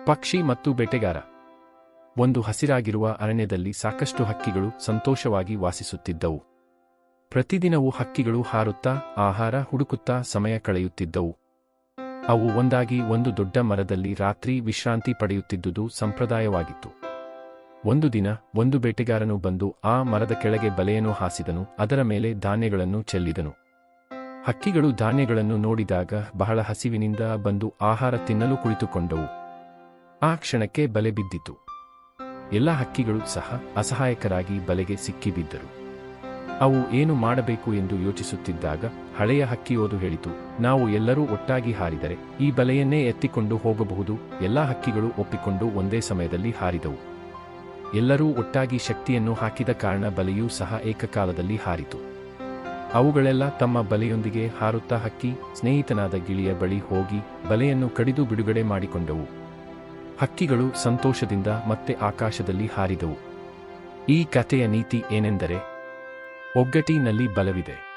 ಪಕ್ಷಿ ಮತ್ತು ಬೇಟೆಗಾರ. ಒಂದು ಹಸಿರಾಗಿರುವ ಅರಣ್ಯದಲ್ಲಿ ಸಾಕಷ್ಟು ಹಕ್ಕಿಗಳು ಸಂತೋಷವಾಗಿ ವಾಸಿಸುತ್ತಿದ್ದವು. ಪ್ರತಿದಿನವೂ ಹಕ್ಕಿಗಳು ಹಾರುತ್ತಾ ಆಹಾರ ಹುಡುಕುತ್ತಾ ಸಮಯ ಕಳೆಯುತ್ತಿದ್ದವು. ಅವು ಒಂದಾಗಿ ಒಂದು ದೊಡ್ಡ ಮರದಲ್ಲಿ ರಾತ್ರಿ ವಿಶ್ರಾಂತಿ ಪಡೆಯುತ್ತಿದ್ದುದು ಸಂಪ್ರದಾಯವಾಗಿತ್ತು. ಒಂದು ದಿನ ಒಂದು ಬೇಟೆಗಾರನು ಬಂದು ಆ ಮರದ ಕೆಳಗೆ ಬಲೆಯನ್ನು ಹಾಸಿದನು, ಅದರ ಮೇಲೆ ಧಾನ್ಯಗಳನ್ನು ಚೆಲ್ಲಿದನು. ಹಕ್ಕಿಗಳು ಧಾನ್ಯಗಳನ್ನು ನೋಡಿದಾಗ ಬಹಳ ಹಸಿವಿನಿಂದ ಬಂದು ಆಹಾರ ತಿನ್ನಲು ಕುಳಿತುಕೊಂಡವು. ಆ ಕ್ಷಣಕ್ಕೆ ಬಲೆ ಬಿದ್ದಿತು. ಎಲ್ಲ ಹಕ್ಕಿಗಳು ಸಹ ಅಸಹಾಯಕರಾಗಿ ಬಲೆಗೆ ಸಿಕ್ಕಿಬಿದ್ದರು. ಅವು ಏನು ಮಾಡಬೇಕು ಎಂದು ಯೋಚಿಸುತ್ತಿದ್ದಾಗ ಹಳೆಯ ಹಕ್ಕಿಯೋದು ಹೇಳಿತು, ನಾವು ಎಲ್ಲರೂ ಒಟ್ಟಾಗಿ ಹಾರಿದರೆ ಈ ಬಲೆಯನ್ನೇ ಎತ್ತಿಕೊಂಡು ಹೋಗಬಹುದು. ಎಲ್ಲ ಹಕ್ಕಿಗಳು ಒಪ್ಪಿಕೊಂಡು ಒಂದೇ ಸಮಯದಲ್ಲಿ ಹಾರಿದವು. ಎಲ್ಲರೂ ಒಟ್ಟಾಗಿ ಶಕ್ತಿಯನ್ನು ಹಾಕಿದ ಕಾರಣ ಬಲೆಯೂ ಸಹ ಏಕಕಾಲದಲ್ಲಿ ಹಾರಿತು. ಅವುಗಳೆಲ್ಲ ತಮ್ಮ ಬಲೆಯೊಂದಿಗೆ ಹಾರುತ್ತಾ ಹಕ್ಕಿ ಸ್ನೇಹಿತನಾದ ಗಿಳಿಯ ಬಳಿ ಹೋಗಿ ಬಲೆಯನ್ನು ಕಡಿದು ಬಿಡುಗಡೆ ಮಾಡಿಕೊಂಡವು. ಹಕ್ಕಿಗಳು ಸಂತೋಷದಿಂದ ಮತ್ತೆ ಆಕಾಶದಲ್ಲಿ ಹಾರಿದವು. ಈ ಕಥೆಯ ನೀತಿ ಏನೆಂದರೆ, ಒಗ್ಗಟ್ಟಿನಲ್ಲಿ ಬಲವಿದೆ.